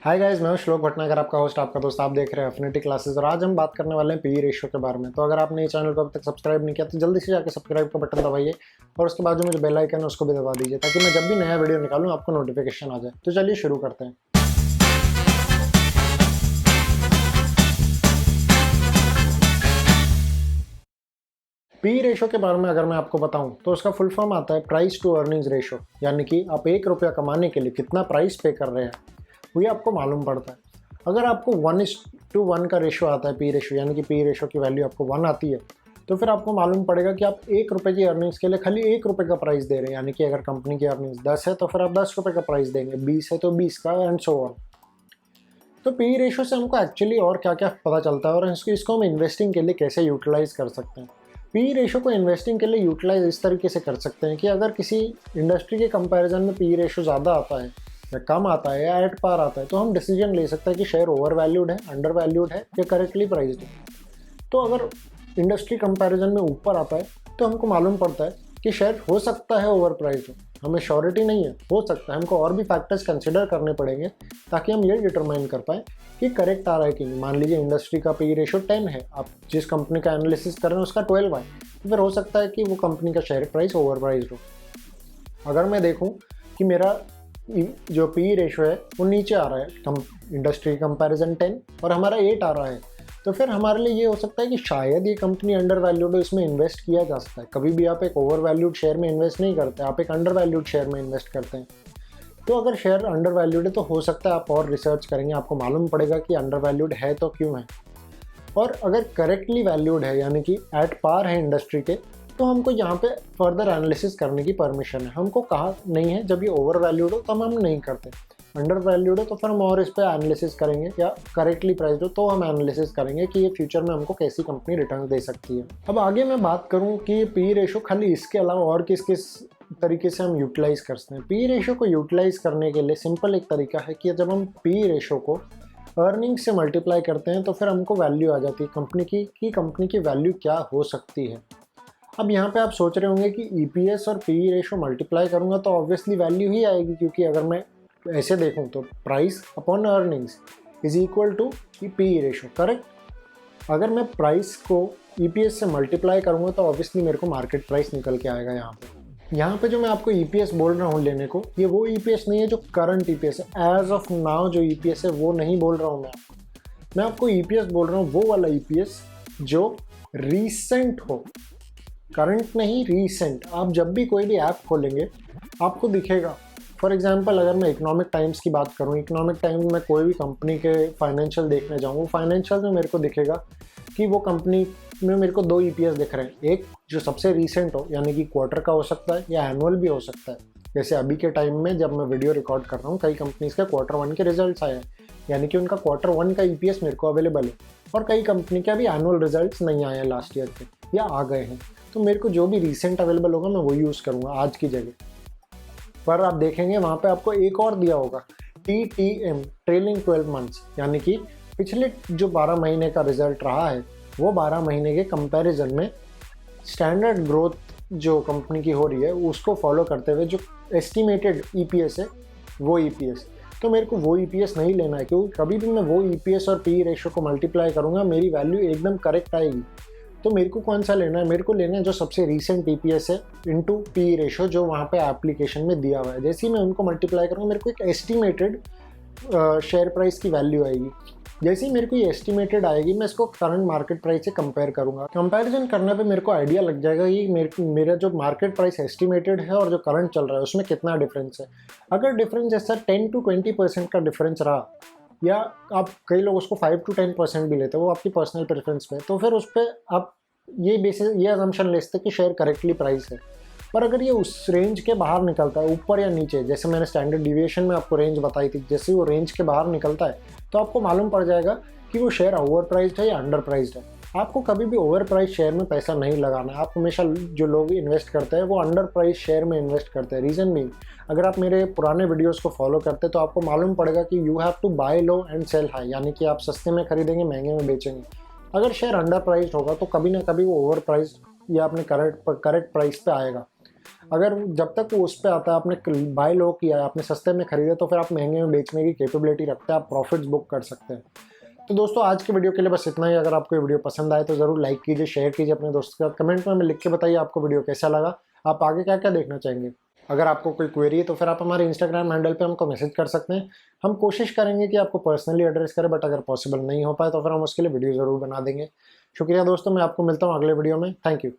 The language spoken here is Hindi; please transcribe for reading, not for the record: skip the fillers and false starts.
हाय गाइस, मैं हूं श्लोक भटनागर, आपका होस्ट, आपका दोस्त। आप देख रहे हैं एफिनिटी क्लासेस और आज हम बात करने वाले हैं पीई रेशियो के बारे में। तो अगर आपने ये चैनल को अभी तक सब्सक्राइब नहीं किया तो जल्दी से जाकर सब्सक्राइब का बटन दबाइए और उसके बाद जो मुझे बेल आइकन है उसको भी दबा दीजिए ताकि मैं जब भी नया वीडियो निकालूं आपको नोटिफिकेशन आ जाए। तो चलिए शुरू करते हैं। पी रेशो के बारे में अगर मैं आपको बताऊं तो उसका फुल फॉर्म आता है प्राइस टू अर्निंग्स रेशो, यानी कि आप 1 रुपया कमाने के लिए कितना प्राइस पे कर रहे हैं वो ये आपको मालूम पड़ता है। अगर आपको 1:1 का रेशो आता है पी रेशो, यानी कि पी रेशो की वैल्यू आपको 1 आती है, तो फिर आपको मालूम पड़ेगा कि आप 1 रुपये की अर्निंग्स के लिए खाली 1 रुपये का प्राइस दे रहे हैं। यानी कि अगर कंपनी की अर्निंग्स 10 है तो फिर आप 10 रुपये का प्राइस देंगे, 20 है तो 20 का, एंड सो ऑन। तो पी रेशो से हमको एक्चुअली और क्या क्या पता चलता है और इसको हम इन्वेस्टिंग के लिए कैसे यूटिलाइज कर सकते हैं। पी रेशो को इन्वेस्टिंग के लिए यूटिलाइज इस तरीके से कर सकते हैं कि अगर किसी इंडस्ट्री के कंपैरिजन में पी रेशो ज़्यादा आता है या कम आता है या एट पार आता है तो हम डिसीजन ले सकते हैं कि शेयर ओवर वैल्यूड है, अंडर वैल्यूड है या करेक्टली प्राइस्ड है। तो अगर इंडस्ट्री कंपैरिजन में ऊपर आता है तो हमको मालूम पड़ता है कि शेयर हो सकता है ओवर प्राइस्ड हो, हमें श्योरिटी नहीं है, हो सकता है। हमको और भी फैक्टर्स कंसिडर करने पड़ेंगे ताकि हम ये डिटरमाइन कर पाएँ कि करेक्ट आ रहा है कि नहीं। मान लीजिए इंडस्ट्री का पी रेशो 10 है, आप जिस कंपनी का एनालिसिस कर रहे हैं उसका 12 है, तो फिर हो सकता है कि वो कंपनी का शेयर प्राइस ओवर प्राइस्ड हो। अगर मैं देखूं कि मेरा जो पी रेशो है वो नीचे आ रहा है, इंडस्ट्री कंपैरिजन 10 और हमारा 8 आ रहा है, तो फिर हमारे लिए ये हो सकता है कि शायद ये कंपनी अंडर वैल्यूड हो, इसमें इन्वेस्ट किया जा सकता है। कभी भी आप एक ओवर वैल्यूड शेयर में इन्वेस्ट नहीं करते, आप एक अंडर वैल्यूड शेयर में इन्वेस्ट करते हैं। तो अगर शेयर अंडर वैल्यूड है तो हो सकता है आप और रिसर्च करेंगे, आपको मालूम पड़ेगा कि अंडर वैल्यूड है तो क्यों है। और अगर करेक्टली वैल्यूड है यानी कि एट पार है इंडस्ट्री के, तो हमको यहाँ पे फर्दर एनालिसिस करने की परमिशन है। हमको कहा नहीं है जब ये ओवर वैल्यूड हो तो हम नहीं करते, अंडर वैल्यूड हो तो फिर हम और इस पर एनालिसिस करेंगे, या करेक्टली प्राइस्ड हो तो हम एनालिसिस करेंगे कि ये फ्यूचर में हमको कैसी कंपनी रिटर्न दे सकती है। अब आगे मैं बात करूँ कि पी रेशो खाली इसके अलावा और किस किस तरीके से हम यूटिलाइज कर सकते हैं। पी रेशो को यूटिलाइज करने के लिए सिंपल एक तरीका है कि जब हम पी रेशो को अर्निंग से मल्टीप्लाई करते हैं तो फिर हमको वैल्यू आ जाती है कंपनी की कि कंपनी की वैल्यू क्या हो सकती है। अब यहाँ पे आप सोच रहे होंगे कि ईपीएस और पी रेशो मल्टीप्लाई करूँगा तो ऑब्वियसली वैल्यू ही आएगी, क्योंकि अगर मैं ऐसे देखूँ तो price upon earnings is equal to P ratio, correct. अगर मैं प्राइस को ईपीएस से मल्टीप्लाई करूँगा तो ऑब्वियसली मेरे को मार्केट प्राइस निकल के आएगा। यहाँ पे जो मैं आपको ईपीएस बोल रहा हूँ लेने को, ये वो ईपीएस नहीं है जो करंट ईपीएस है। एज ऑफ नाउ जो ईपीएस है वो नहीं बोल रहा हूँ मैं आपको ईपीएस बोल रहा हूँ वो वाला ईपीएस जो रीसेंट हो, करंट नहीं, रीसेंट। आप जब भी कोई भी ऐप खोलेंगे आपको दिखेगा। फॉर एग्जांपल अगर मैं इकोनॉमिक टाइम्स की बात करूँ, इकोनॉमिक टाइम्स में कोई भी कंपनी के फाइनेंशियल देखने जाऊँ, फाइनेंशियल में मेरे को दिखेगा कि वो कंपनी में मेरे को 2 ईपीएस दिख रहे हैं। एक जो सबसे रीसेंट हो यानी कि क्वार्टर का हो सकता है या एनुअल भी हो सकता है। जैसे अभी के टाइम में जब मैं वीडियो रिकॉर्ड कर रहा हूँ कई कंपनीज के Q1 के रिजल्ट्स आए हैं, यानी कि उनका Q1 का ईपीएस मेरे को अवेलेबल है। और कई कंपनी के अभी एनुअल रिजल्ट्स नहीं आए हैं लास्ट ईयर के या आ गए हैं, तो मेरे को जो भी रिसेंट अवेलेबल होगा मैं वो यूज़ करूँगा आज की जगह। पर आप देखेंगे वहाँ पे आपको एक और दिया होगा TTM, ट्रेलिंग 12 मंथ्स, यानी कि पिछले जो 12 महीने का रिजल्ट रहा है वो 12 महीने के कंपैरिजन में स्टैंडर्ड ग्रोथ जो कंपनी की हो रही है उसको फॉलो करते हुए जो एस्टिमेटेड ईपीएस है वो ईपीएस। तो मेरे को वो ईपीएस नहीं लेना है, क्योंकि कभी भी मैं वो ईपीएस और पी रेशो को मल्टीप्लाई करूँगा मेरी वैल्यू एकदम करेक्ट आएगी। तो मेरे को कौन सा लेना है, मेरे को लेना है जो सबसे रीसेंट ईपीएस है इनटू पी रेशो जो वहाँ पे एप्लीकेशन में दिया हुआ है। जैसे ही मैं उनको मल्टीप्लाई करूँगा मेरे को एक एस्टिमेटेड शेयर प्राइस की वैल्यू आएगी। जैसे ही मेरे को ये एस्टिमेटेड आएगी मैं इसको करंट मार्केट प्राइस से कंपेयर करूँगा। कंपैरिजन करने पे मेरे को आइडिया लग जाएगा कि मेरा जो मार्केट प्राइस एस्टिमेटेड है और जो करंट चल रहा है उसमें कितना डिफरेंस है। अगर डिफरेंस ऐसा 10 to 20% का डिफरेंस रहा, या आप कई लोग उसको 5 to 10% भी लेते हैं, वो आपकी पर्सनल प्रेफरेंस पे, तो फिर उस पर आप ये अजम्पशन ले सकते कि शेयर करेक्टली प्राइस है। पर अगर ये उस रेंज के बाहर निकलता है, ऊपर या नीचे, जैसे मैंने स्टैंडर्ड डिविएशन में आपको रेंज बताई थी, जैसे वो रेंज के बाहर निकलता है तो आपको मालूम पड़ जाएगा कि वो शेयर ओवर प्राइस्ड है या अंडर प्राइस्ड है। आपको कभी भी ओवर प्राइस शेयर में पैसा नहीं लगाना है। आप हमेशा जो लोग इन्वेस्ट करते हैं वो अंडर प्राइस शेयर में इन्वेस्ट करते हैं। रीज़न मीन, अगर आप मेरे पुराने वीडियोस को फॉलो करते हैं तो आपको मालूम पड़ेगा कि you have to buy low and sell high, यानी कि आप सस्ते में खरीदेंगे महंगे में बेचेंगे। अगर शेयर अंडर प्राइस्ड होगा तो कभी ना कभी वो ओवर प्राइस या अपने करेक्ट प्राइस पे आएगा। अगर जब तक वो उस पे आता है, आपने बाय लो किया है, आपने सस्ते में खरीदे, तो फिर आप महंगे में बेचने की कैपेबिलिटी रखते हैं, आप प्रॉफिट्स बुक कर सकते हैं। तो दोस्तों आज के वीडियो के लिए बस इतना ही। अगर आपको ये वीडियो पसंद आए तो ज़रूर लाइक कीजिए, शेयर कीजिए अपने दोस्तों के साथ। कमेंट में हमें लिख के बताइए आपको वीडियो कैसा लगा, आप आगे क्या क्या देखना चाहेंगे। अगर आपको कोई क्वेरी है तो फिर आप हमारे इंस्टाग्राम हैंडल पे हमको मैसेज कर सकते हैं। हम कोशिश करेंगे कि आपको पर्सनली एड्रेस करें, बट अगर पॉसिबल नहीं हो पाए तो फिर हम उसके लिए वीडियो ज़रूर बना देंगे। शुक्रिया दोस्तों, मैं आपको मिलता हूँ अगले वीडियो में। Thank you.